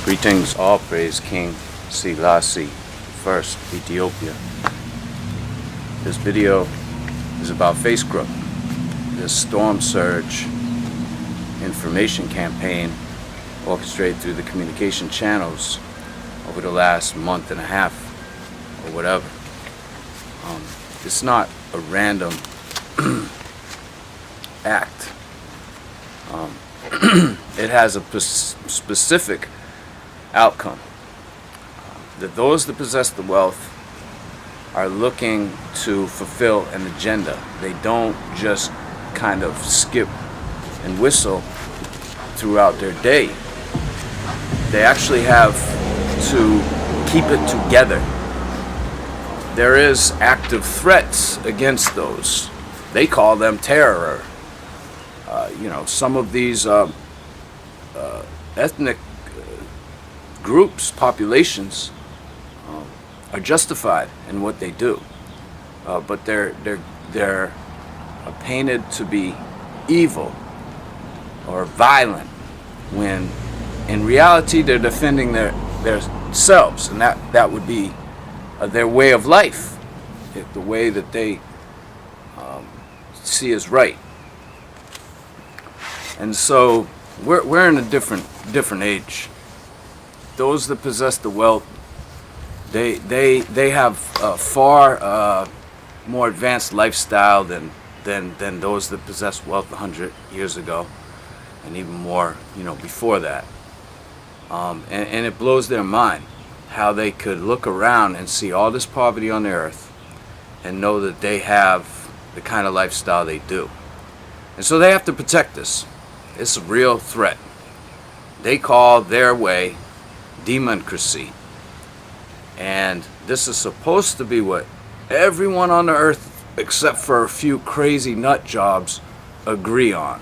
Greetings, all praise King Selassie first, Ethiopia. This video is about Facebook, this storm surge information campaign orchestrated through the communication channels over the last month and a half or whatever. It's not a random act. It has a specific outcome. That those that possess the wealth are looking to fulfill an agenda. They don't just kind of skip and whistle throughout their day. They actually have to keep it together. There is active threats against those. They call them terror. Some of these ethnic groups, populations, are justified in what they do, but they're painted to be evil or violent, when in reality they're defending themselves, and that would be their way of life, the way that they see as right. And so we're in a different age. Those that possess the wealth, they have a far more advanced lifestyle than those that possess wealth 100 years ago, and even more, before that. And it blows their mind how they could look around and see all this poverty on the earth and know that they have the kind of lifestyle they do. And so they have to protect this. It's a real threat. They call their way democracy. And this is supposed to be what everyone on the earth, except for a few crazy nut jobs, agree on.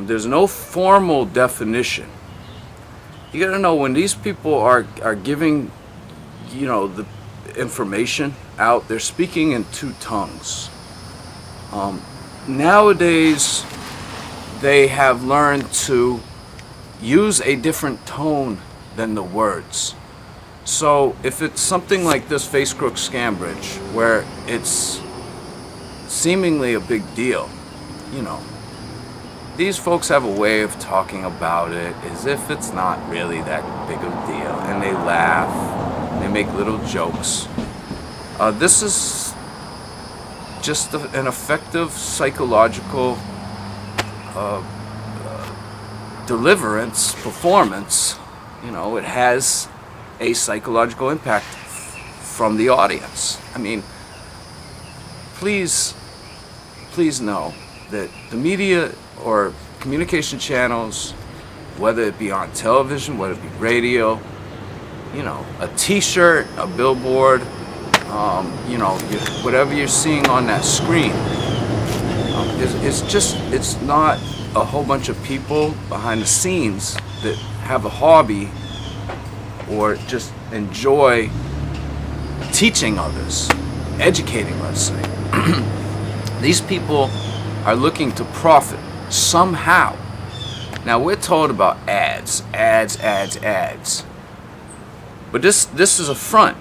There's no formal definition. You gotta know, when these people are giving, the information out, they're speaking in two tongues. Nowadays, they have learned to use a different tone than the words. So if it's something like this Facebook Scambridge, where it's seemingly a big deal, these folks have a way of talking about it as if it's not really that big of a deal, and they laugh, they make little jokes. This is just an effective psychological deliverance performance. It has a psychological impact from the audience. I mean, please know that the media or communication channels, whether it be on television, whether it be radio, a t-shirt, a billboard, whatever you're seeing on that screen, it's not a whole bunch of people behind the scenes that have a hobby or just enjoy teaching others, educating, let's say. These people are looking to profit somehow. Now, we're told about ads. But this is a front.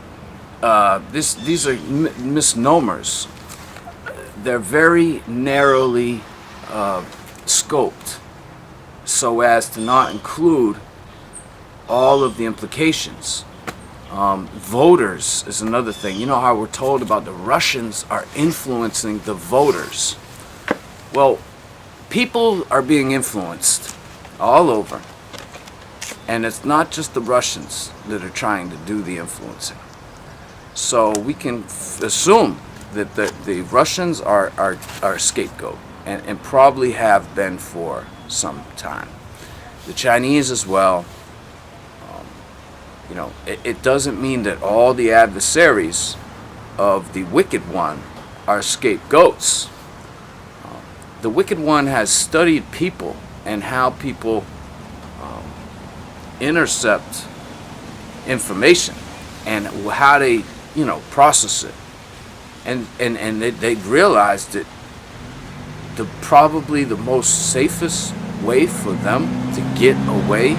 These are misnomers. They're very narrowly scoped so as to not include all of the implications. Voters is another thing. You know how we're told about the Russians are influencing the voters. Well, people are being influenced all over. And it's not just the Russians that are trying to do the influencing. So we can assume that the Russians are a scapegoat, and probably have been for some time. The Chinese as well. It doesn't mean that all the adversaries of the wicked one are scapegoats. The wicked one has studied people and how people intercept information and how they process it, and they realized that probably the most safest way for them to get away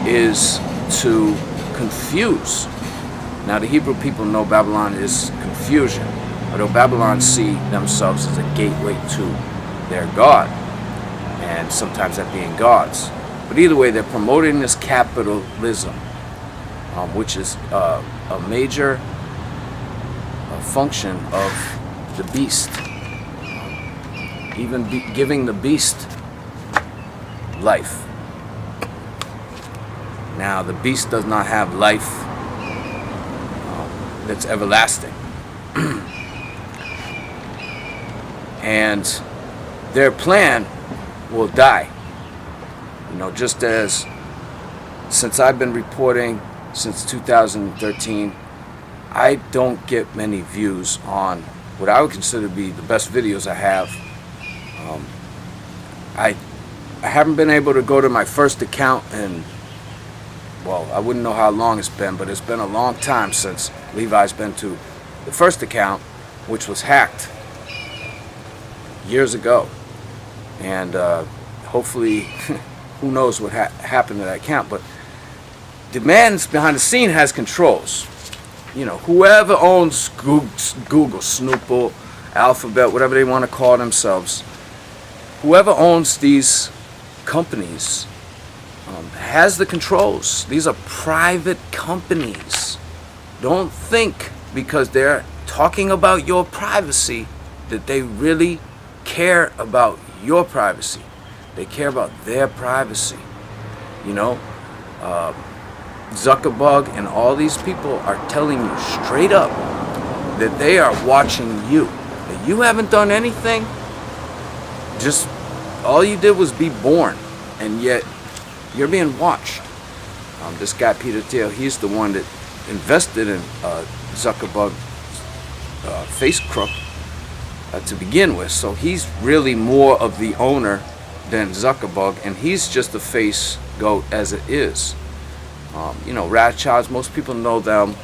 is to confuse. Now the Hebrew people know Babylon is confusion, although Babylon see themselves as a gateway to their God, and sometimes that being gods. But either way, they're promoting this capitalism, which is a major function of the beast, even giving the beast life. Now the beast does not have life that's everlasting. And their plan will die. You know, just as since I've been reporting since 2013, I don't get many views on what I would consider to be the best videos I have. I haven't been able to go to my first account in, well, I wouldn't know how long it's been, but it's been a long time since Levi's been to the first account, which was hacked years ago. And hopefully, who knows what happened to that account, but the man behind the scene has controls. You know, whoever owns Google, Snoople, Alphabet, whatever they want to call themselves, whoever owns these companies has the controls. These are private companies. Don't think because they're talking about your privacy that they really care about your privacy. They care about their privacy. You know, Zuckerberg and all these people are telling you straight up that they are watching you. That you haven't done anything. Just all you did was be born, and yet you're being watched. This guy Peter Thiel, he's the one that invested in Zuckerberg's face crook to begin with. So he's really more of the owner than Zuckerberg, and he's just a face goat as it is. You know, Rothschilds, most people know them.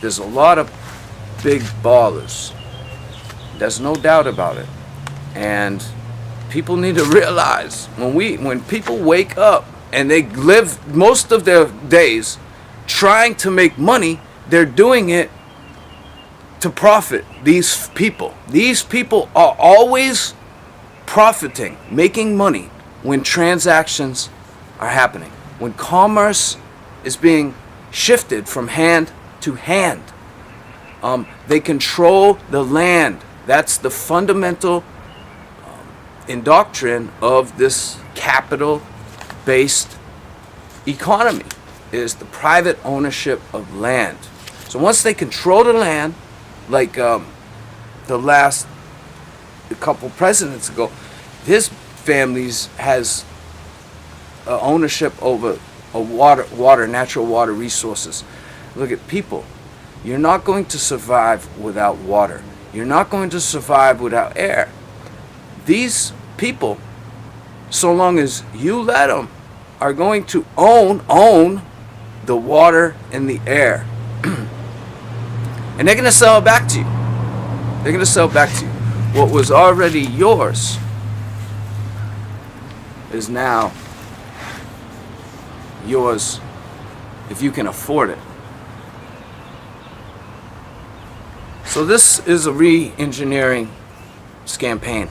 There's a lot of big ballers. There's no doubt about it. And people need to realize when people wake up and they live most of their days trying to make money, they're doing it to profit. These people are always profiting, making money when transactions are happening, when commerce is being shifted from hand to hand. They control the land. That's the fundamental doctrine of this capital-based economy, is the private ownership of land. So once they control the land, like a couple presidents ago, his families has ownership over natural water resources. Look at people. You're not going to survive without water. You're not going to survive without air. These people, so long as you let them, are going to own the water and the air. And they're going to sell it back to you. They're going to sell it back to you. What was already yours is now yours if you can afford it. So this is a re-engineering campaign.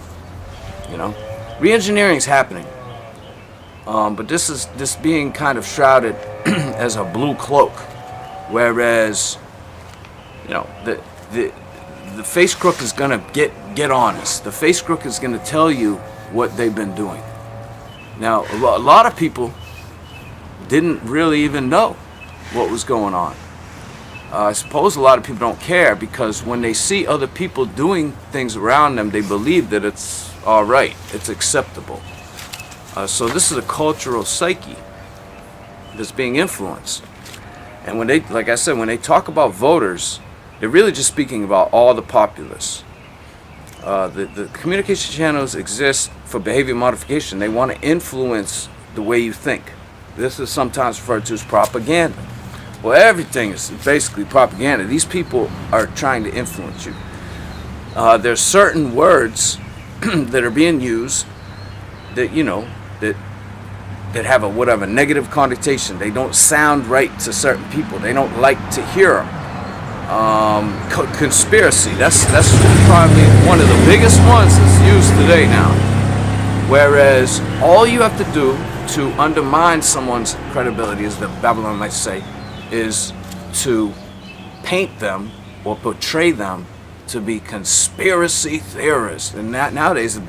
You know, re-engineering is happening, but this being kind of shrouded as a blue cloak, whereas, you know, the face crook is gonna get honest. The face crook is gonna tell you what they've been doing. Now, a lot of people didn't really even know what was going on. I suppose a lot of people don't care because when they see other people doing things around them, they believe that it's all right, it's acceptable. So this is a cultural psyche that's being influenced. And when they, like I said, when they talk about voters, they're really just speaking about all the populace. The communication channels exist for behavior modification. They want to influence the way you think. This is sometimes referred to as propaganda. Well, everything is basically propaganda. These people are trying to influence you. There's certain words that are being used that, you know, that that have a whatever negative connotation. They don't sound right to certain people. They don't like to hear them. Conspiracy. That's probably one of the biggest ones that's used today now. Whereas all you have to do to undermine someone's credibility, as the Babylon might say, is to paint them or portray them to be conspiracy theorists. And that nowadays,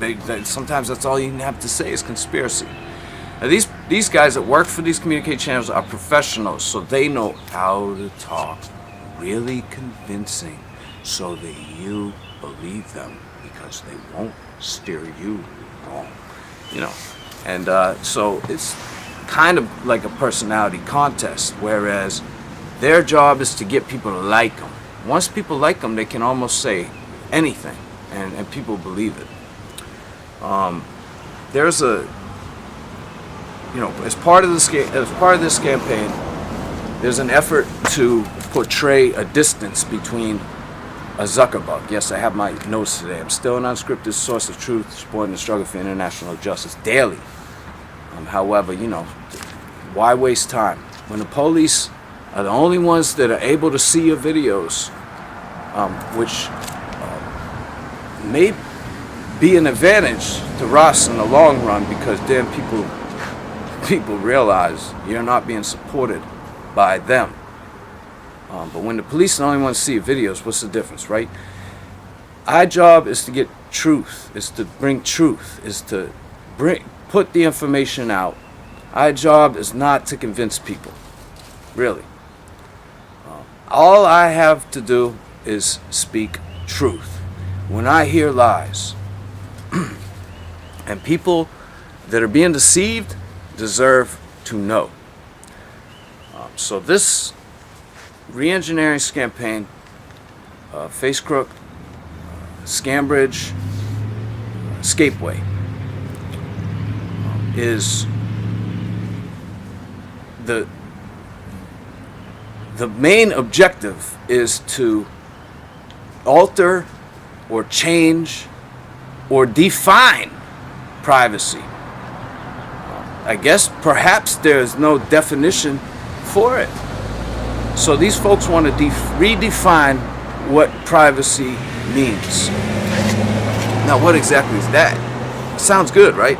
sometimes that's all you have to say is conspiracy. Now these guys that work for these communication channels are professionals, so they know how to talk really convincing so that you believe them, because they won't steer you wrong, you know. And so it's kind of like a personality contest, whereas their job is to get people to like them. Once people like them, they can almost say anything, and people believe it. There's a, you know, as part of this campaign, there's an effort to portray a distance between a Zuckerberg. Yes, I have my notes today. I'm still an unscripted source of truth, supporting the struggle for international justice daily. However, you know, why waste time when the police are the only ones that are able to see your videos, which may be an advantage to Ross in the long run, because then people realize you're not being supported by them. But when the police are the only ones to see your videos, what's the difference, right? Our job is to get truth, is to bring truth, is to put the information out. Our job is not to convince people, really. All I have to do is speak truth. When I hear lies, and people that are being deceived deserve to know. So this re-engineering campaign, Facebook, scambridgescape is the main objective is to alter or change or define privacy. I guess perhaps there's no definition for it. So these folks want to redefine what privacy means. Now, what exactly is that? Sounds good, right?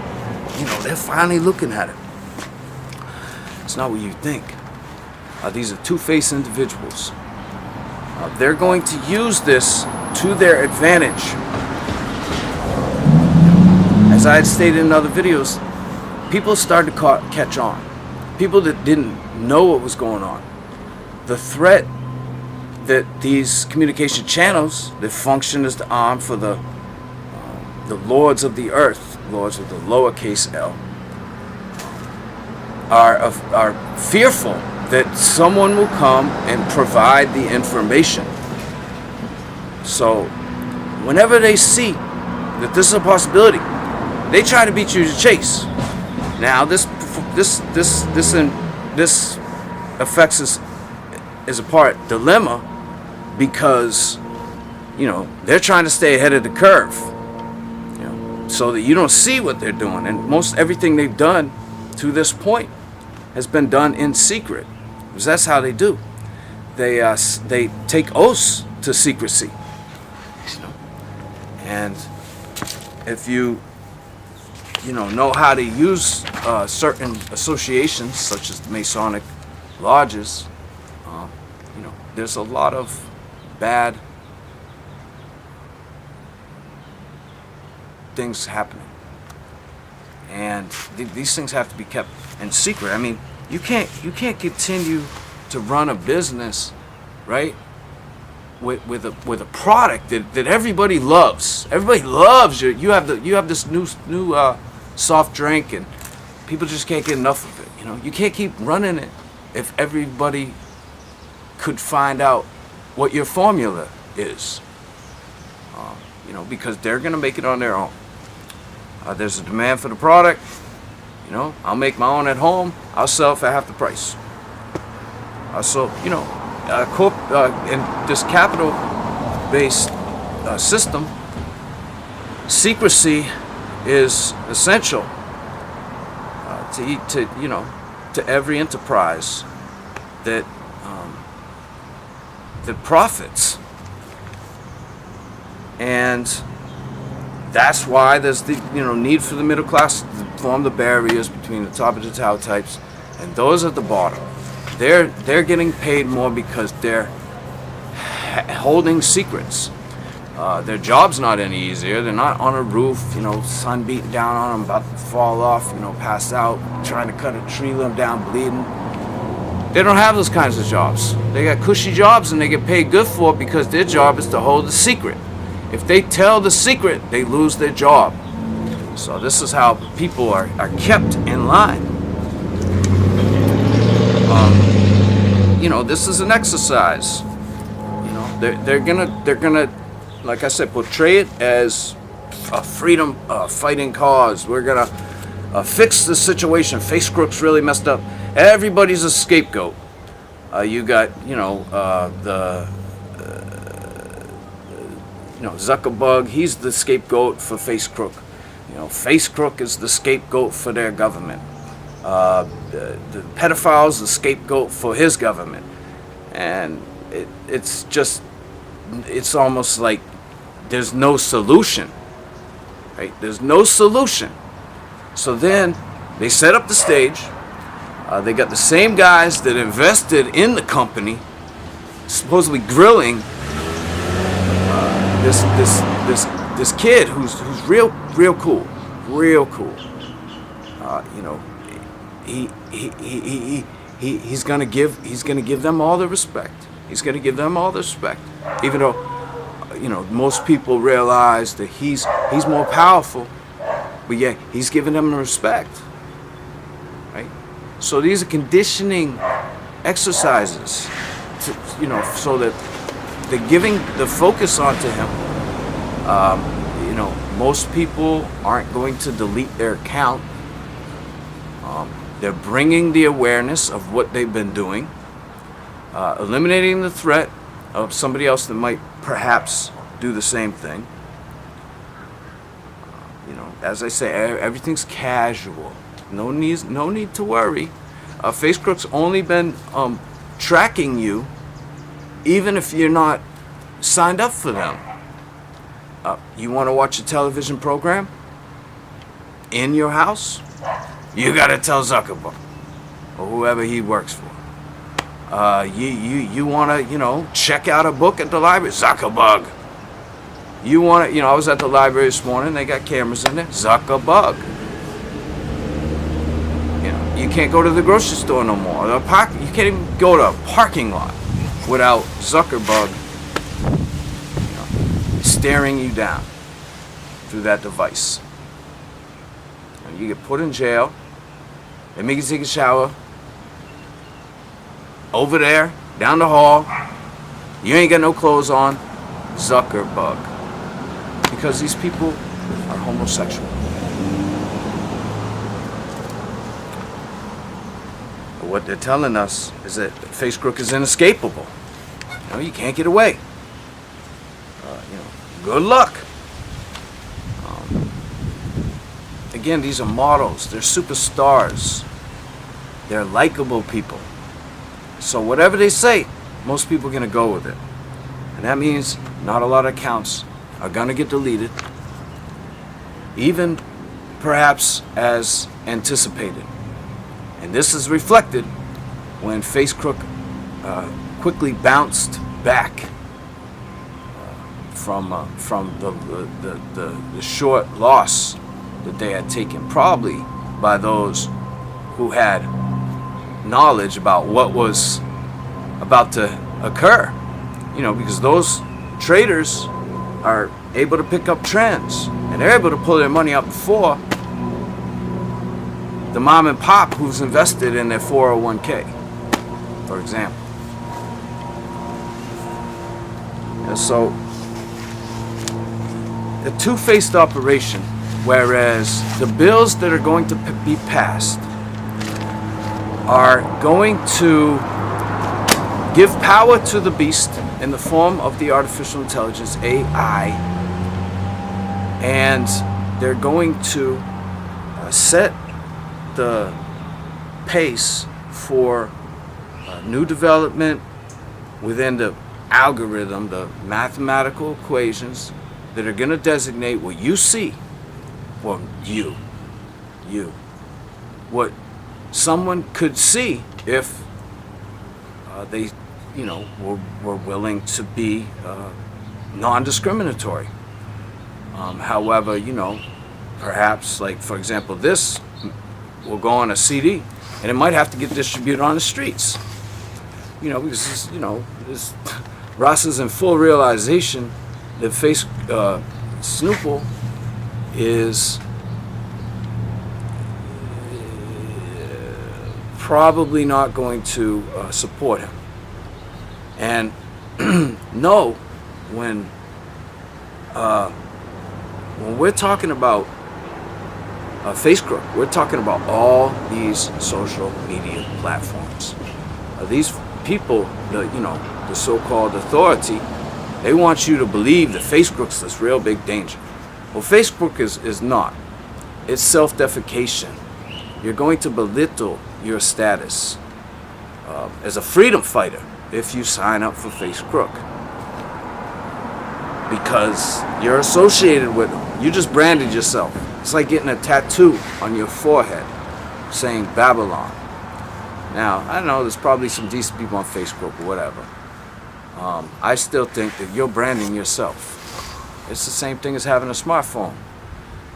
You know, they're finally looking at it. It's not what you think. These are two-faced individuals. They're going to use this to their advantage. As I had stated in other videos, people started to catch on. People that didn't know what was going on. The threat that these communication channels that function as the arm for the lords of the earth, lords with the lowercase l, are fearful that someone will come and provide the information. So whenever they see that this is a possibility, they try to beat you to chase. Now this affects us as a part dilemma, because you know they're trying to stay ahead of the curve, you know, so that you don't see what they're doing. And most everything they've done to this point has been done in secret, because that's how they do. They take oaths to secrecy, you know. And if you know how to use certain associations such as the Masonic lodges, you know, there's a lot of bad things happening, and these things have to be kept in secret. I mean, you can't continue to run a business, right, with a product that everybody loves. Everybody loves you. You have this new soft drink, and people just can't get enough of it. You know, you can't keep running it if everybody could find out what your formula is. You know, because they're gonna make it on their own. There's a demand for the product. You know, I'll make my own at home. I'll sell for half the price. So you know, in this capital-based system, secrecy is essential to every enterprise that that profits. And that's why there's the need for the middle class to form the barriers between the top of the tower types and those at the bottom. They're getting paid more because they're holding secrets. Their job's not any easier. They're not on a roof, sun beating down on them, about to fall off, pass out, trying to cut a tree limb down, bleeding. They don't have those kinds of jobs. They got cushy jobs and they get paid good for it because their job is to hold the secret. If they tell the secret, they lose their job. So this is how people are kept in line. This is an exercise. They're gonna, like I said, portray it as a freedom fighting cause. We're gonna fix the situation. Facebook really messed up. Everybody's a scapegoat. You got Zuckerberg. He's the scapegoat for Facebook. Facebook is the scapegoat for their government. The pedophile's the scapegoat for his government. And it's almost like there's no solution, right? There's no solution. So then they set up the stage. They got the same guys that invested in the company, supposedly grilling this kid who's real cool. He's gonna give them all the respect. Even though most people realize that he's more powerful, but yeah, he's giving them the respect, right? So these are conditioning exercises, so that they're giving the focus onto him. Most people aren't going to delete their account. They're bringing the awareness of what they've been doing, eliminating the threat of somebody else that might perhaps do the same thing. As I say, everything's casual. No need to worry. Facebook's only been tracking you, even if you're not signed up for them. You want to watch a television program in your house? You gotta tell Zuckerberg or whoever he works for. You wanna check out a book at the library? Zuckerberg. You wanna I was at the library this morning. They got cameras in there. Zuckerberg. You can't go to the grocery store no more. You can't even go to a parking lot without Zuckerberg staring you down through that device. You get put in jail. They make you take a shower. Over there, down the hall, you ain't got no clothes on. Zuckerberg. Because these people are homosexual. But what they're telling us is that Facebook is inescapable. You can't get away. Good luck. Again, these are models. They're superstars. They're likable people. So whatever they say, most people are going to go with it. And that means not a lot of accounts are going to get deleted, even perhaps as anticipated. And this is reflected when Facebook quickly bounced back from the short loss that they had taken, probably by those who had knowledge about what was about to occur. Because those traders are able to pick up trends, and they're able to pull their money out before the mom and pop who's invested in their 401k, for example. And so, a two-faced operation. Whereas the bills that are going to be passed are going to give power to the beast in the form of the artificial intelligence, AI, and they're going to set the pace for new development within the algorithm, the mathematical equations that are going to designate what you see. Well, what someone could see if they, were willing to be non-discriminatory. However, perhaps, like, for example, this will go on a CD, and it might have to get distributed on the streets. Because Ross is in full realization that Snoople is probably not going to support him. And no, when we're talking about Facebook, we're talking about all these social media platforms. These people, the so-called authority, they want you to believe that Facebook's this real big danger. Well, Facebook is not. It's self-defecation. You're going to belittle your status as a freedom fighter if you sign up for Facebook, because you're associated with them. You just branded yourself. It's like getting a tattoo on your forehead saying Babylon. Now, I know there's probably some decent people on Facebook or whatever. I still think that you're branding yourself. It's the same thing as having a smartphone.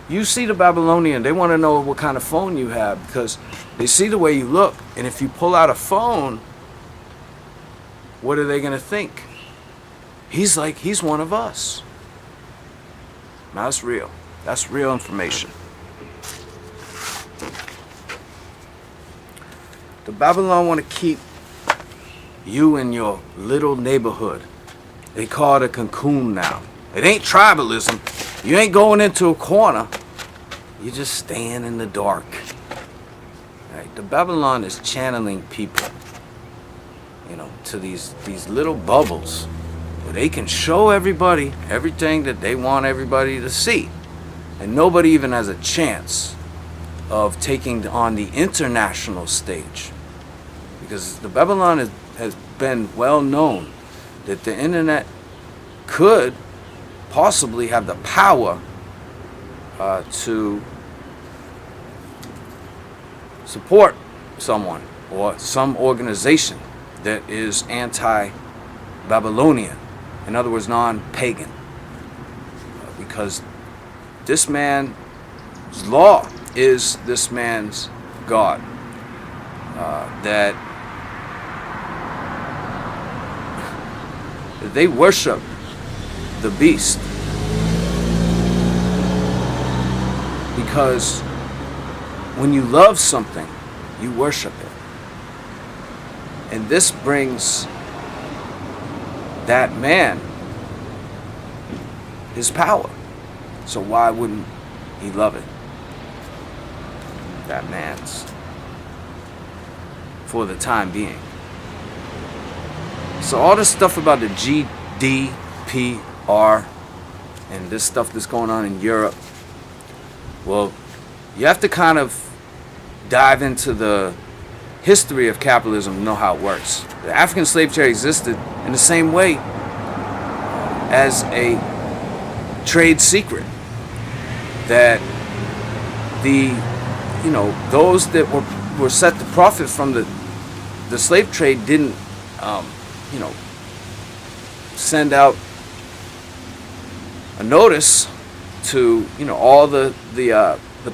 You see the Babylonian, they want to know what kind of phone you have because they see the way you look. And if you pull out a phone, what are they going to think? He's one of us. Now, that's real. That's real information. The Babylon want to keep you in your little neighborhood. They call it a cocoon now. It ain't tribalism. You ain't going into a corner. You're just staying in the dark. Right? The Babylon is channeling people, to these little bubbles where they can show everybody everything that they want everybody to see. And nobody even has a chance of taking on the international stage. Because the Babylon has been well known that the internet could possibly have the power to support someone or some organization that is anti-Babylonian, in other words, non-pagan, because this man's law is this man's God, that they worship the beast because when you love something, you worship it. And this brings that man his power. So why wouldn't he love it? That man's. For the time being. So all this stuff about the GDPR and this stuff that's going on in Europe, well, you have to kind of dive into the history of capitalism to know how it works. The African slave trade existed in the same way as a trade secret, that those that were set to profit from the slave trade didn't send out a notice to all the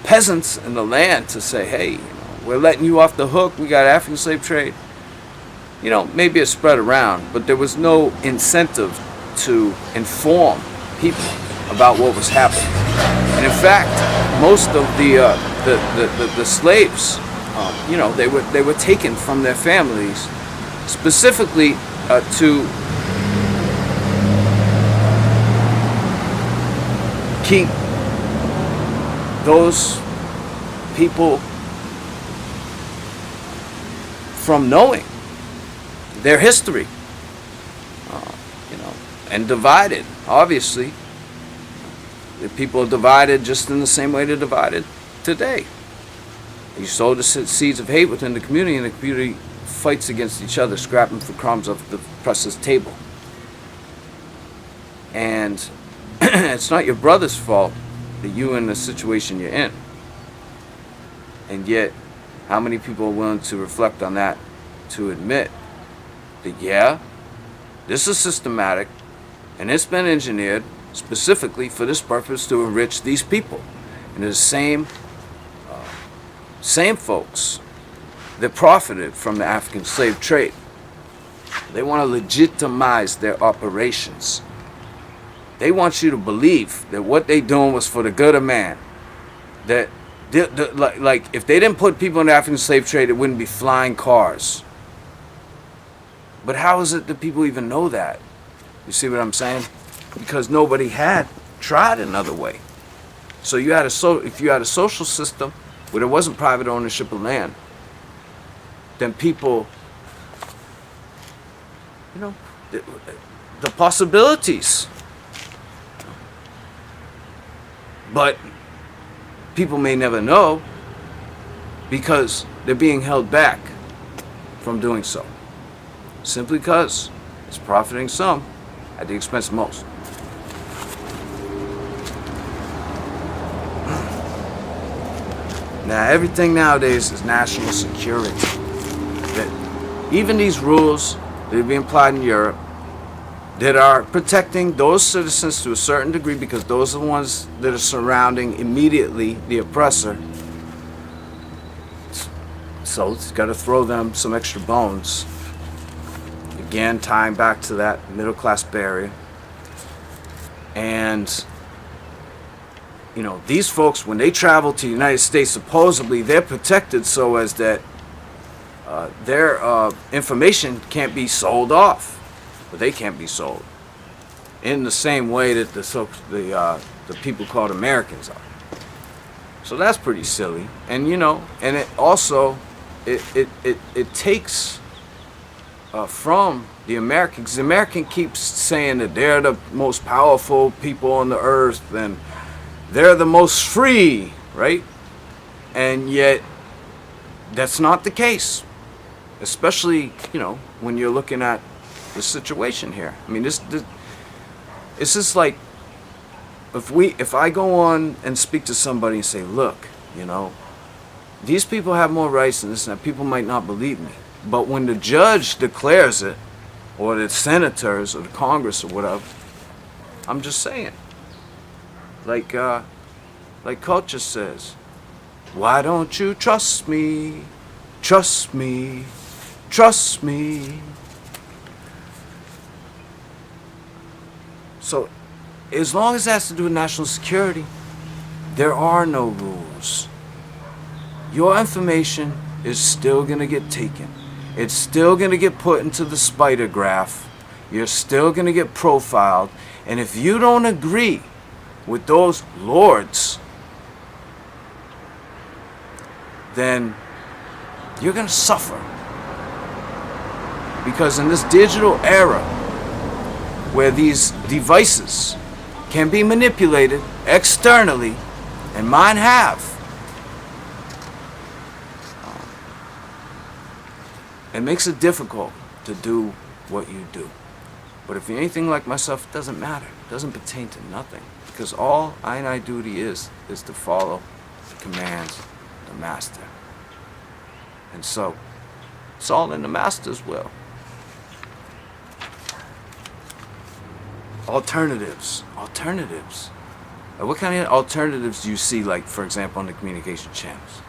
peasants in the land to say, hey, we're letting you off the hook. We got African slave trade. Maybe it spread around, but there was no incentive to inform people about what was happening. And in fact, most of the slaves, they were taken from their families specifically to keep those people from knowing their history, and divided. Obviously, the people are divided just in the same way they're divided today. You sow the seeds of hate within the community, and the community fights against each other, scrapping for crumbs off the oppressor's table. And it's not your brother's fault that you're in the situation you're in. And yet, how many people are willing to reflect on that, to admit that, yeah, this is systematic, and it's been engineered specifically for this purpose, to enrich these people. And the same folks that profited from the African slave trade. They want to legitimize their operations. They want you to believe that what they're doing was for the good of man. That, like, if they didn't put people in the African slave trade, it wouldn't be flying cars. But how is it that people even know that? You see what I'm saying? Because nobody had tried another way. So you had if you had a social system where there wasn't private ownership of land, then people, you know, the possibilities. But people may never know because they're being held back from doing so. Simply because it's profiting some at the expense of most. Now, everything nowadays is national security. That even these rules that are being applied in Europe that are protecting those citizens to a certain degree, because those are the ones that are surrounding immediately the oppressor. So it's got to throw them some extra bones. Again, tying back to that middle class barrier. And you know, these folks, when they travel to the United States, supposedly they're protected so as that their information can't be sold off, but they can't be sold in the same way that the people called Americans are. So that's pretty silly. And you know, and it also it takes from the Americans. The American keeps saying that they're the most powerful people on the earth and they're the most free, right? And yet, that's not the case. Especially, you know, when you're looking at the situation here. I mean, it's just like, if I go on and speak to somebody and say, look, you know, these people have more rights than this, and that, people might not believe me. But when the judge declares it, or the senators, or the Congress, or whatever, I'm just saying. Like culture says, why don't you trust me? Trust me. Trust me. So, as long as that has to do with national security, there are no rules. Your information is still going to get taken. It's still going to get put into the spider graph. You're still going to get profiled. And if you don't agree with those lords, then you're going to suffer. Because in this digital era, where these devices can be manipulated externally, and mine have, it makes it difficult to do what you do. But if you're anything like myself, it doesn't matter. It doesn't pertain to nothing. Because all I duty is to follow the commands of the master. And so, it's all in the master's will. Alternatives. What kind of alternatives do you see, like, for example, on the communication channels?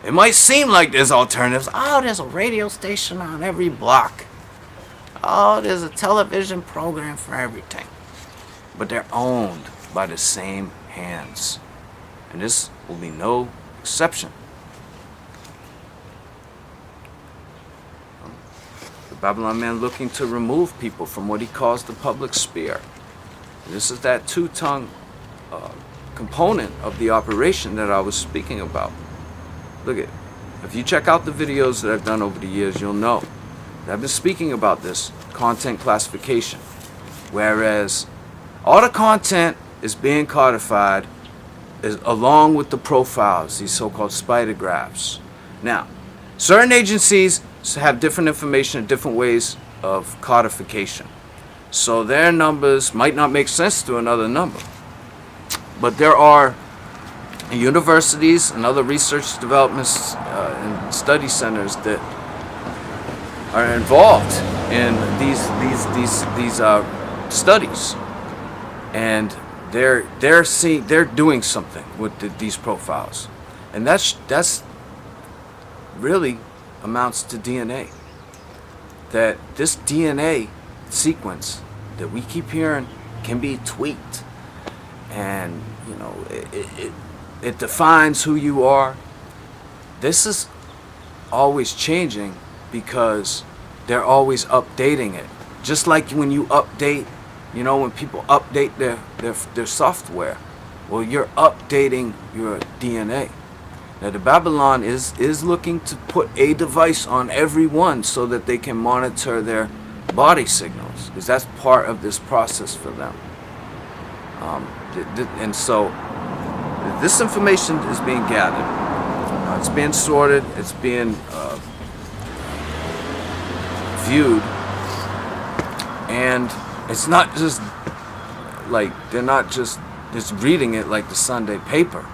It might seem like there's alternatives. Oh, there's a radio station on every block. Oh, there's a television program for everything. But they're owned by the same hands. And this will be no exception. The Babylon man looking to remove people from what he calls the public sphere. And this is that two-tongue component of the operation that I was speaking about. Look at, if you check out the videos that I've done over the years, you'll know that I've been speaking about this content classification. Whereas all the content is being codified along with the profiles, these so-called spider graphs. Now, certain agencies have different information and different ways of codification. So their numbers might not make sense to another number. But there are universities and other research developments and study centers that are involved in these studies, and they're doing something with these profiles, and that's really amounts to DNA. That this DNA sequence that we keep hearing can be tweaked, and it defines who you are. This is always changing because they're always updating it. Just like when you update, when people update their software, well, you're updating your DNA. Now, the Babylon is looking to put a device on everyone so that they can monitor their body signals, because that's part of this process for them. And so this information is being gathered. It's being sorted. It's being viewed. And it's not just like they're not just reading it like the Sunday paper.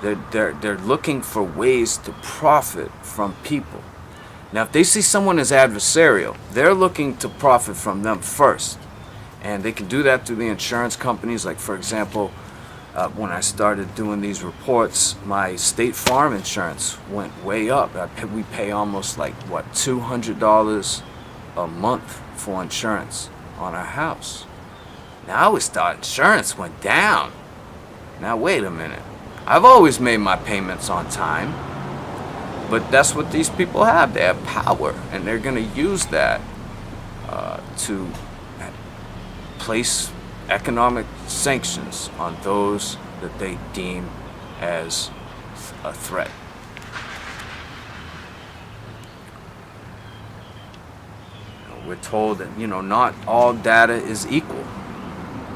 They're looking for ways to profit from people. Now, if they see someone as adversarial, they're looking to profit from them first. And they can do that through the insurance companies. Like, for example, when I started doing these reports, my State Farm insurance went way up. We pay almost like, $200 a month for insurance on our house. Now I always thought insurance went down. Now, wait a minute. I've always made my payments on time. But that's what these people have. They have power, and they're going to use that to place economic sanctions on those that they deem as a threat. We're told that, not all data is equal.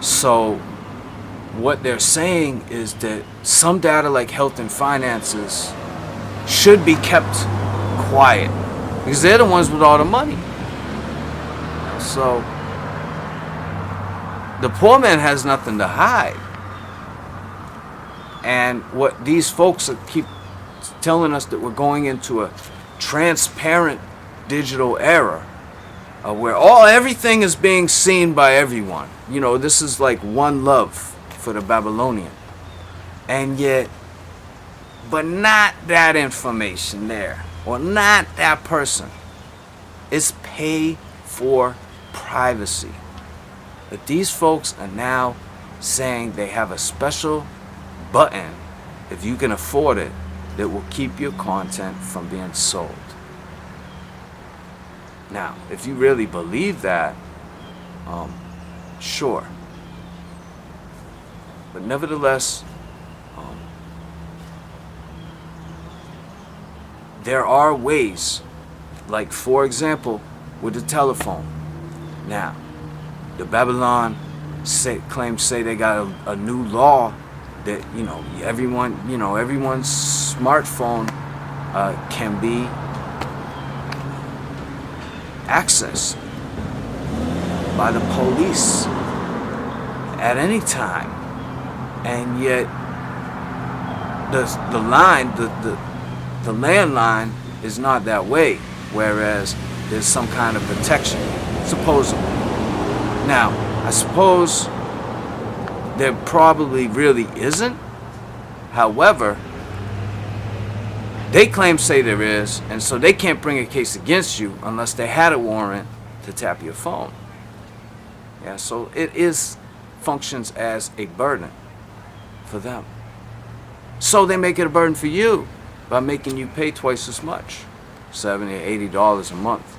So what they're saying is that some data, like health and finances, should be kept quiet because they're the ones with all the money. So the poor man has nothing to hide. And what these folks keep telling us, that we're going into a transparent digital era where everything is being seen by everyone. This is like one love for the Babylonian. And yet, but not that information there, or not that person. It's pay for privacy. But these folks are now saying they have a special button, if you can afford it, that will keep your content from being sold. Now, if you really believe that, sure. But nevertheless, there are ways, like, for example, with the telephone. Now, the Babylon claims they got a new law that everyone's smartphone can be accessed by the police at any time, and yet the landline is not that way, whereas there's some kind of protection, supposedly. Now, I suppose there probably really isn't. However, they say there is, and so they can't bring a case against you unless they had a warrant to tap your phone. Yeah, so it functions as a burden for them. So they make it a burden for you by making you pay twice as much, $70 or $80 a month.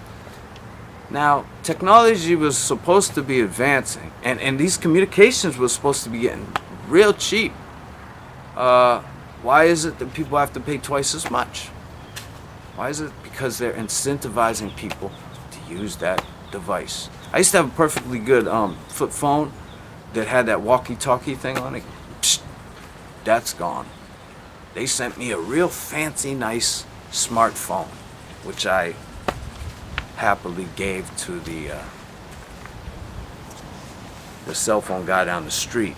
Now, technology was supposed to be advancing, and these communications were supposed to be getting real cheap. Why is it that people have to pay twice as much? Why is it? Because they're incentivizing people to use that device. I used to have a perfectly good flip phone that had that walkie-talkie thing on it. Psst. That's gone. They sent me a real fancy, nice smartphone, which I happily gave to the cell phone guy down the street.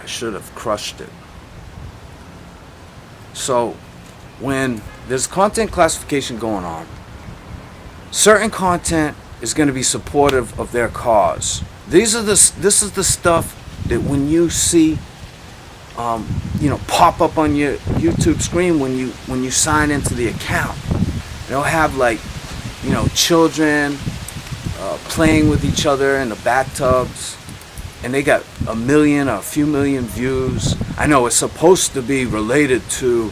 I should have crushed it. So when there's content classification going on, certain content is going to be supportive of their cause. This is the stuff that when you see pop up on your YouTube screen when you sign into the account, they'll have like children playing with each other in the bathtubs, and they got a million or a few million views. I know it's supposed to be related to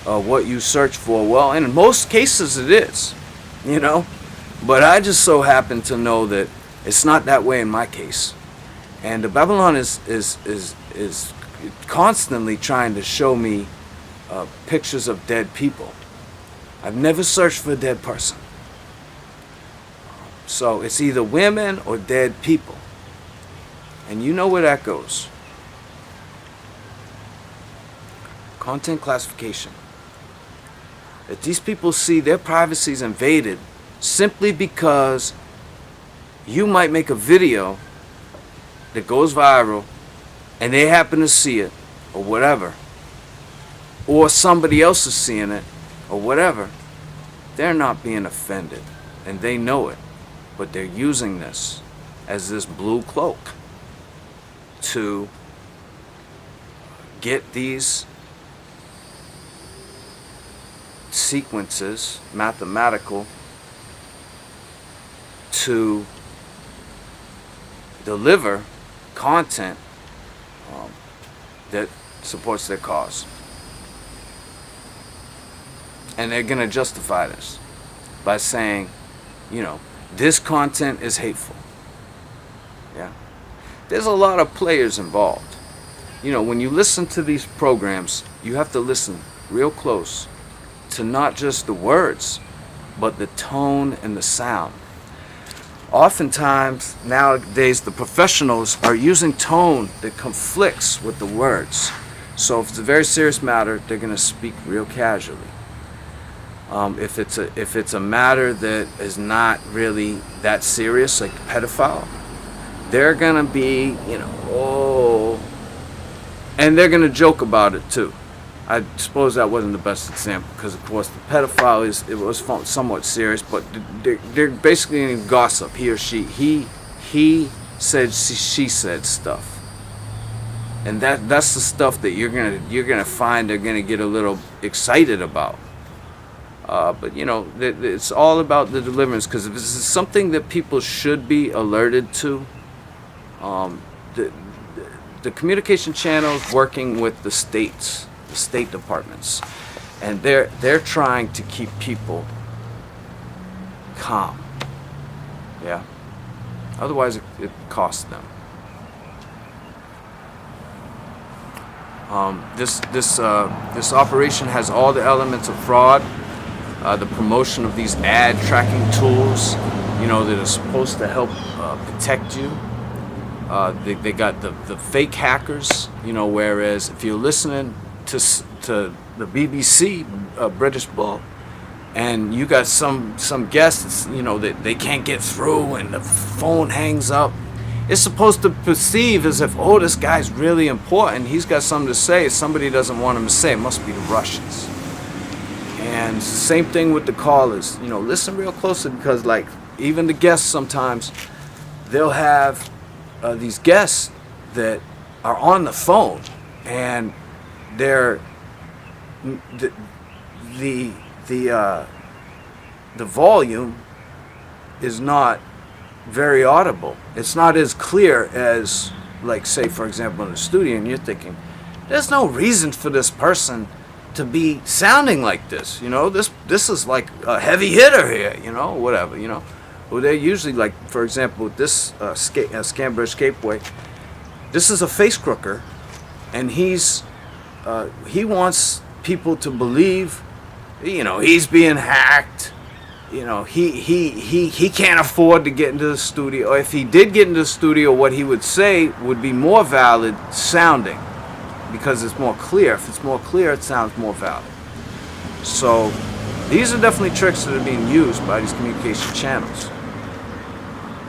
what you search for. Well, and in most cases it is, but I just so happen to know that it's not that way in my case. And the Babylon is constantly trying to show me pictures of dead people. I've never searched for a dead person. So it's either women or dead people. And you know where that goes. Content classification. That these people see their privacy is invaded simply because you might make a video that goes viral and they happen to see it or whatever, or somebody else is seeing it or whatever. They're not being offended and they know it, but they're using this as this blue cloak to get these sequences, mathematical, to deliver content that supports their cause. And they're going to justify this by saying, this content is hateful. Yeah. There's a lot of players involved. When you listen to these programs, you have to listen real close to not just the words, but the tone and the sound. Oftentimes, nowadays, the professionals are using tone that conflicts with the words. So if it's a very serious matter, they're going to speak real casually. If it's a matter that is not really that serious, like pedophile, they're going to be, and they're going to joke about it too. I suppose that wasn't the best example because, of course, the pedophile was somewhat serious, but they're basically in gossip. He or she, he said, she said stuff, and that's the stuff that you're gonna find they're gonna get a little excited about. But it's all about the deliverance, because if this is something that people should be alerted to, the communication channels working with the states. The state departments, and they're trying to keep people calm. Yeah. Otherwise, it costs them. This operation has all the elements of fraud. The promotion of these ad tracking tools, that are supposed to help protect you. They got the fake hackers. Whereas if you're listening to the BBC, British Bull, and you got some guests, that they can't get through and the phone hangs up, it's supposed to perceive as if, this guy's really important, he's got something to say, somebody doesn't want him to say, it must be the Russians. And same thing with the callers, listen real closely, because like even the guests sometimes, they'll have these guests that are on the phone, and they're the volume is not very audible. It's not as clear as, like, say, for example, in the studio, and you're thinking, there's no reason for this person to be sounding like this. This is like a heavy hitter here. Whatever. Well, they're usually, like, for example, this scambridgescape, this is a face crooker, and he wants people to believe, he's being hacked, you know, he can't afford to get into the studio. Or if he did get into the studio, what he would say would be more valid sounding, because it's more clear. If it's more clear, it sounds more valid. So these are definitely tricks that are being used by these communication channels.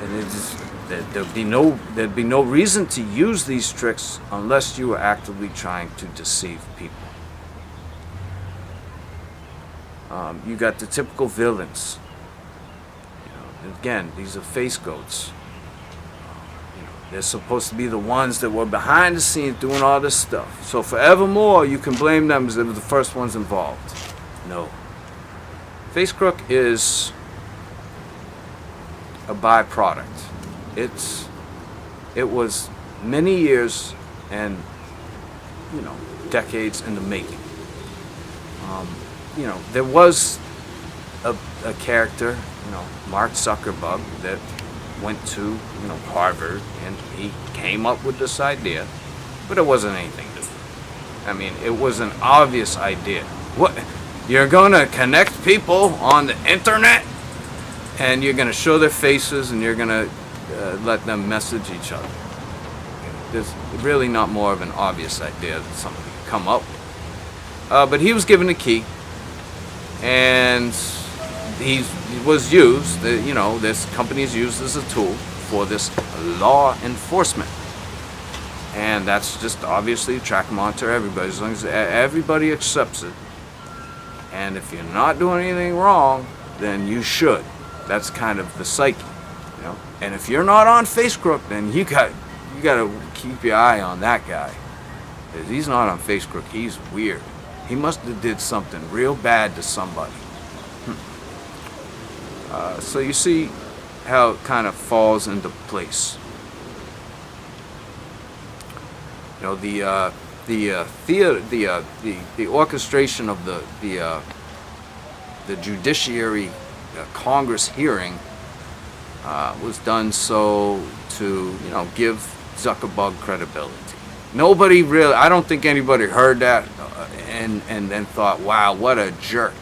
And there'd be no reason to use these tricks unless you were actively trying to deceive people. You got the typical villains. You know, again, these are face goats. You know, they're supposed to be the ones that were behind the scenes doing all this stuff. So forevermore, you can blame them as they were the first ones involved. No. Face crook is a byproduct. It was many years and, you know, decades in the making. You know, there was a character, you know, Mark Zuckerberg, that went to, you know, Harvard, and he came up with this idea, but it wasn't anything new. I mean, it was an obvious idea. What, you're gonna connect people on the internet, and you're gonna show their faces, and you're gonna let them message each other. There's really not more of an obvious idea that somebody could come up with. But he was given the key, and he was used, you know, this company is used as a tool for this law enforcement. And that's just obviously track monitor everybody, as long as everybody accepts it. And if you're not doing anything wrong, then you should. That's kind of the psyche, you know. And if you're not on Facebook, then you got to keep your eye on that guy. Because he's not on Facebook, he's weird. He must have did something real bad to somebody. So you see how it kind of falls into place. You know, the orchestration of the judiciary Congress hearing was done so to, you know, give Zuckerberg credibility. Nobody really, I don't think anybody heard that and then thought, wow, what a jerk.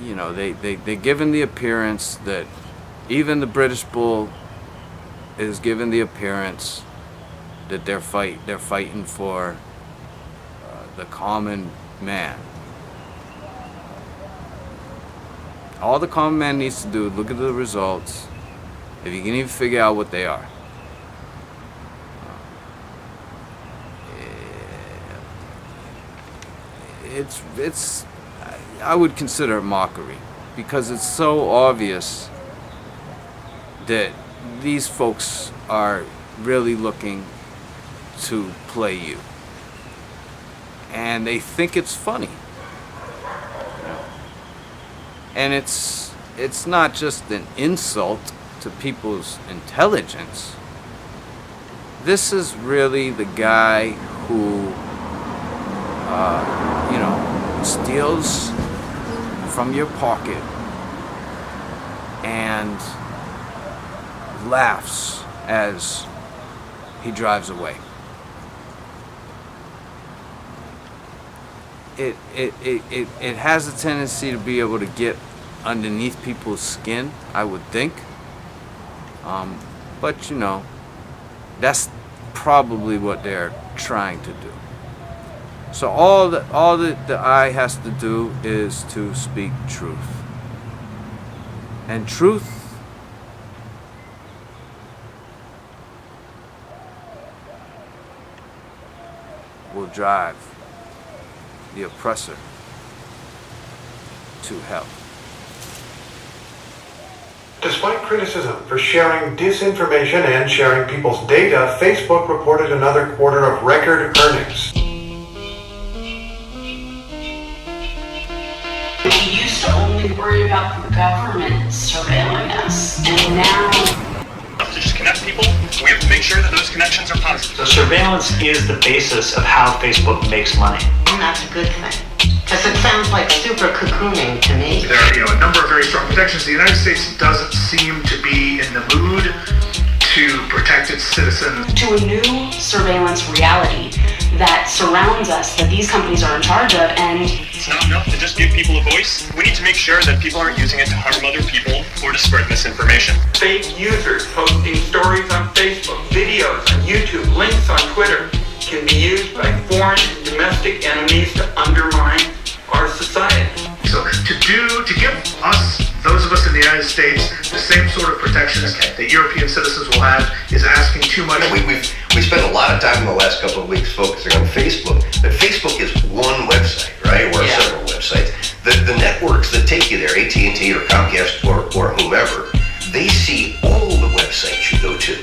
You know, they're given the appearance that even the British bull is given the appearance that they're fighting for the common man. All the common man needs to do is look at the results, if you can even figure out what they are. It's I would consider it mockery, because it's so obvious that these folks are really looking to play you, and they think it's funny. And it's not just an insult to people's intelligence. This is really the guy who, you know, steals from your pocket and laughs as he drives away. It has a tendency to be able to get underneath people's skin, I would think. But you know, that's probably what they're trying to do. So all that the eye has to do is to speak truth. And truth will drive the oppressor to hell. Despite criticism for sharing disinformation and sharing people's data, Facebook reported another quarter of record earnings. We used to only worry about the government surveilling us, and now to just connect people, we have to make sure that those connections are positive. So surveillance is the basis of how Facebook makes money. And that's a good thing. Because it sounds like super cocooning to me. There are, a number of very strong protections. The United States doesn't seem to be in the mood to protect its citizens. to a new surveillance reality that surrounds us, that these companies are in charge of, and it's not enough to just give people a voice. We need to make sure that people aren't using it to harm other people or to spread misinformation. Fake users posting stories on Facebook, videos on YouTube, links on Twitter can be used by foreign and domestic enemies to undermine our society. So to give us, those of us in the United States, the same sort of protections that European citizens will have is asking too much. We spent a lot of time in the last couple of weeks focusing on Facebook, but Facebook is one website, right? Or several websites. The networks that take you there, AT&T or Comcast or whomever, they see all the websites you go to.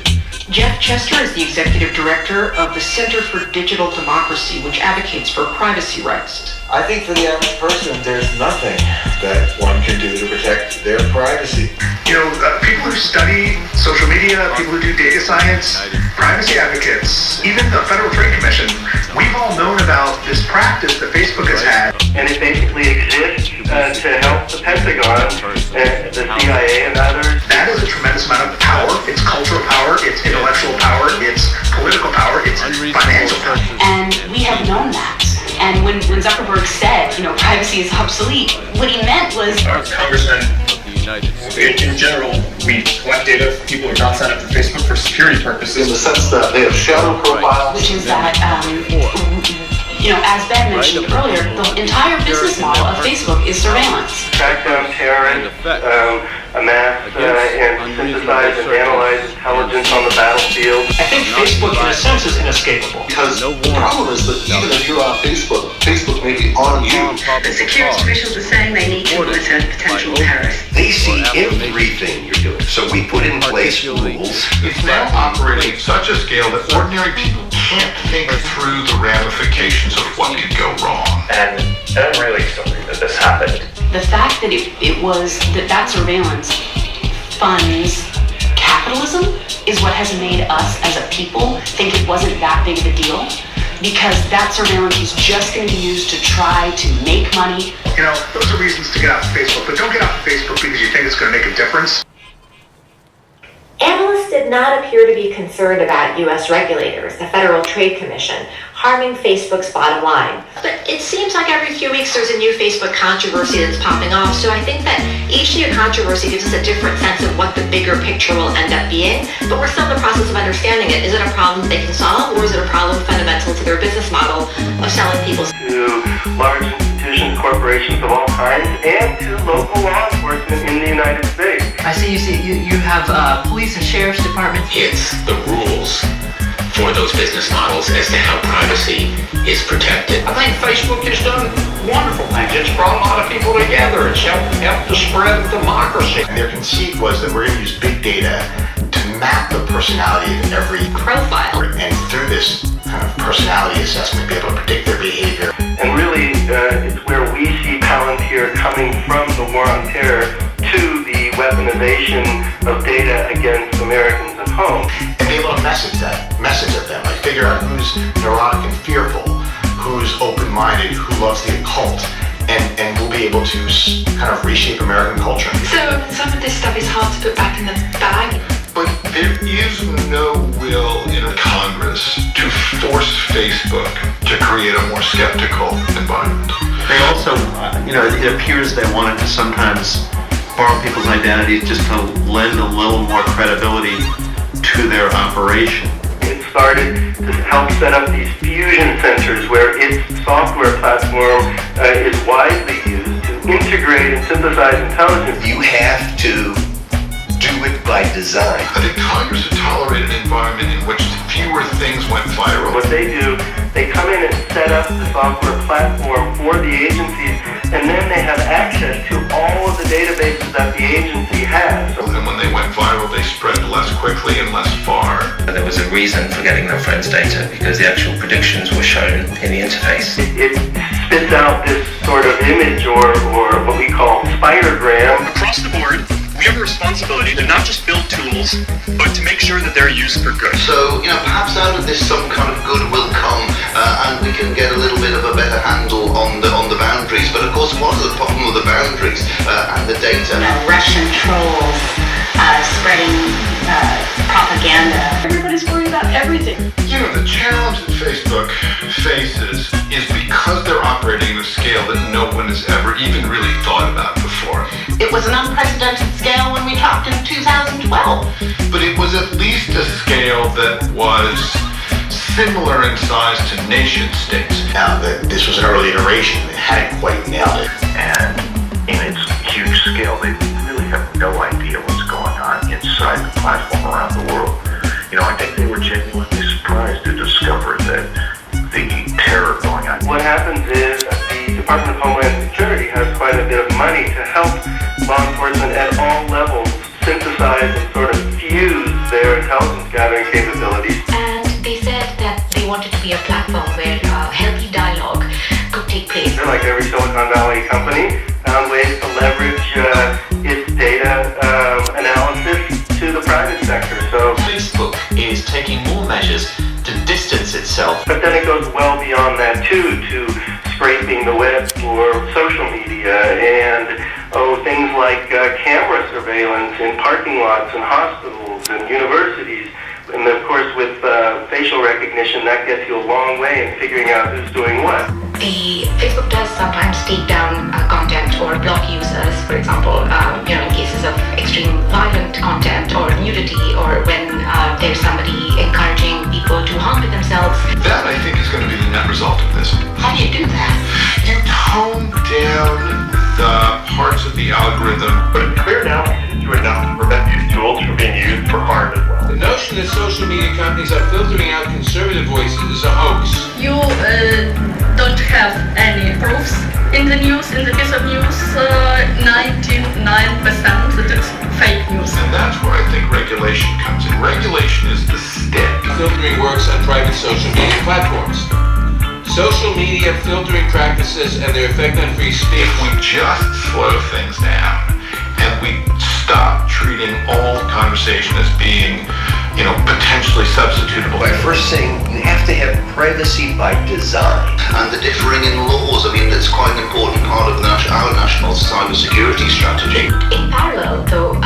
Jeff Chester is the executive director of the Center for Digital Democracy, which advocates for privacy rights. I think for the average person, there's nothing that one can do to protect their privacy. You know, people who study social media, people who do data science, privacy advocates, even the Federal Trade Commission, we've all known about this practice that Facebook has had. And it basically exists to help the Pentagon, the CIA, and others. That is a tremendous amount of power. It's cultural power, it's intellectual power, it's political power, it's financial power. And we have known that. And when Zuckerberg said, privacy is obsolete, what he meant was... Congressman, in general, we collect data from people who are not signed up for Facebook for security purposes. In the sense that they have shadow profiles. Which is that, as Ben mentioned earlier, the entire business model of Facebook is surveillance. Track down terrorists, amass and synthesize and analyze intelligence on the battlefield. I think Facebook, in a sense, is inescapable. Because the problem is that even if you're on Facebook, Facebook may be on you. The security officials are saying they need to monitor potential terrorists. They see everything you're doing. So we put in place rules. It's now operating at such a scale that ordinary people can't think through the ramifications of what could go wrong. And I'm really sorry that this happened. The fact that that surveillance funds capitalism is what has made us as a people think it wasn't that big of a deal, because that surveillance is just going to be used to try to make money. Those are reasons to get off Facebook, but don't get off Facebook because you think it's going to make a difference. Analysts did not appear to be concerned about U.S. regulators, the Federal Trade Commission, harming Facebook's bottom line. But it seems like every few weeks there's a new Facebook controversy that's popping off, so I think that each new controversy gives us a different sense of what the bigger picture will end up being, but we're still in the process of understanding it. Is it a problem they can solve, or is it a problem fundamental to their business model of selling people? To large institutions, corporations of all kinds, and to local law enforcement in the United States. I see you have police and sheriff's departments. It's the rules for those business models as to how privacy is protected. I think Facebook has done wonderful things. It's brought a lot of people together. It's helped to spread democracy. And their conceit was that we're going to use big data to map the personality of every profile. And through this kind of personality assessment, be able to predict their behavior. And really, it's where we see Palantir coming from the war on terror to the weaponization of data against Americans at home. And be able to message at them, like figure out who's neurotic and fearful, who's open-minded, who loves the occult, and we'll be able to kind of reshape American culture. So some of this stuff is hard to put back in the bag. But there is no will in Congress to force Facebook to create a more skeptical environment. They also, it appears they wanted to sometimes borrow people's identities just to lend a little more credibility to their operation. It started to help set up these fusion centers where its software platform is widely used to integrate and synthesize intelligence. You have to do it by design. I think Congress would tolerate an environment in which fewer things went viral. What they do, they come in and set up the software platform for the agencies, and then they have access to all of the databases that the agency has. And when they went viral, they spread less quickly and less far. There was a reason for getting their friends' data, because the actual predictions were shown in the interface. It spits out this sort of image or what we call spidergram. Across the board, we have a responsibility to not just build tools, but to make sure that they're used for good. So, perhaps out of this some kind of good will come, and we can get a little bit of a better handle on the boundaries. But of course, what are the problem with the boundaries and the data? Russian trolls spreading propaganda. Everybody's worried about everything. You know, the challenge that Facebook faces is because they're operating at a scale that no one has ever even really thought about before. It was an unprecedented scale when we talked in 2012. But it was at least a scale that was similar in size to nation states. Now, this was an early iteration. It hadn't quite nailed it. And in its huge scale, they really have no idea what's going on inside the platform around the world. You know, I think they were genuinely surprised to discover that the terror going on. What happens is the Department of Homeland Security has quite a bit of money to help law enforcement at all levels synthesize and sort of fuse their intelligence gathering capabilities. And they said that they wanted to be a platform where healthy dialogue could take place. They're like every Silicon Valley company, found ways to leverage its data analysis to the private sector. So Facebook is taking more measures to distance itself. But then it goes well beyond that too, to scraping the web for social media and things like camera surveillance in parking lots and hospitals and universities. And of course with facial recognition, that gets you a long way in figuring out who's doing what. Facebook does sometimes take down content or block users, for example, in cases of extreme violent content or nudity, or when there's somebody encouraging people to harm themselves. That, I think, is going to be the net result of this. How do you do that? You tone down the parts of the algorithm. But it's clear now to do enough to prevent these tools from being used for harm as well. The notion that social media companies are filtering out conservative voices is a hoax. You don't have any proofs in the news, in the piece of news, 99% that it's fake news. And that's where I think regulation comes in. Regulation is the stick. Filtering works on private social media platforms. Social media filtering practices and their effect on free speech. If we just slow things down and we stop treating all conversation as being, potentially substitutable. By first saying you have to have privacy by design. And the differing in laws, that's quite an important part of our national cybersecurity strategy. In parallel, though,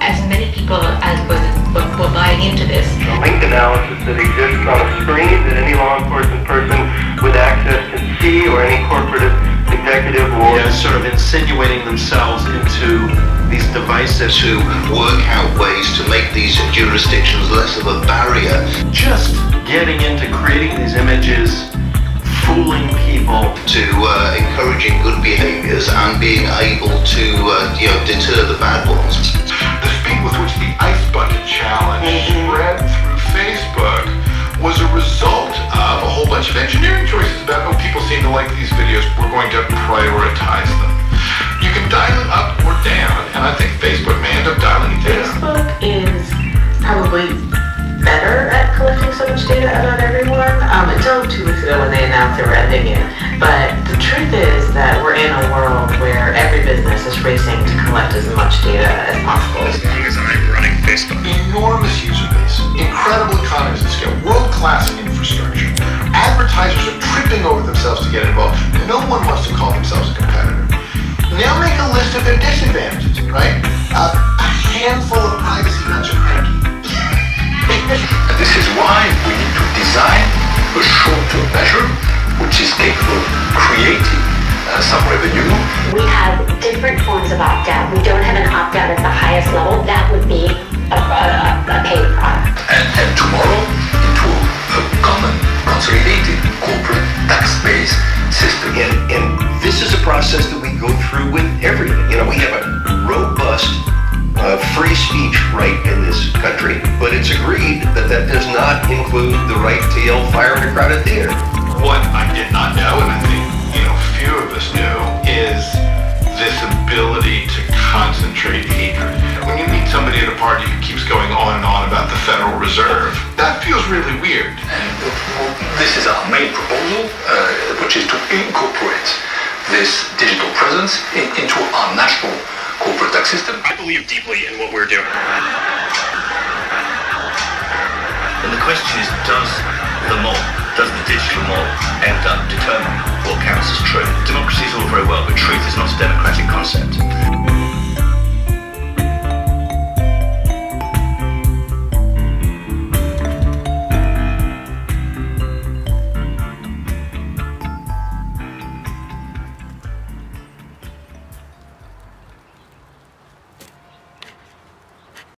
as many people as were buying into this. The link analysis that exists on a screen that any law enforcement person with access can see, or any corporate executive or sort of insinuating themselves into these devices to work out ways to make these jurisdictions less of a barrier. Just getting into creating these images, fooling people, to encouraging good behaviors and being able to deter the bad ones. The speed with which the ice bucket challenge spread through Facebook was a result of a whole bunch of engineering choices about, people seem to like these videos, we're going to prioritize them. You can dial it up or down, and I think Facebook may end up dialing it down. Facebook is probably better at collecting so much data about everyone, until 2 weeks ago when they announced they were ending it. But the truth is that we're in a world where every business is racing to collect as much data as possible. As long as I'm running Facebook. Enormous user base, incredible economies of scale, world-class infrastructure. Advertisers are tripping over themselves to get involved. No one wants to call themselves a competitor. Now make a list of their disadvantages, right? A handful of privacy nuts are cranky. And this is why we need to design a short-term measure which is capable of creating some revenue. We have different forms of opt-out. We don't have an opt-out at the highest level. That would be a paid product. And tomorrow, into a common, consolidated corporate tax-based system. And this is a process that we go through with everything. We have a robust free speech right in this country, but it's agreed that that does not include the right to yell fire in a crowded theater. What I did not know, and I think few of us knew, is this ability to concentrate hatred. When you meet somebody at a party who keeps going on and on about the Federal Reserve, that feels really weird. And this is our main proposal, which is to incorporate this digital presence into our national corporate tax system. I believe deeply in what we're doing. And the question is, does the digital mob end up determining what counts as true? Democracy is all very well, but truth is not a democratic concept.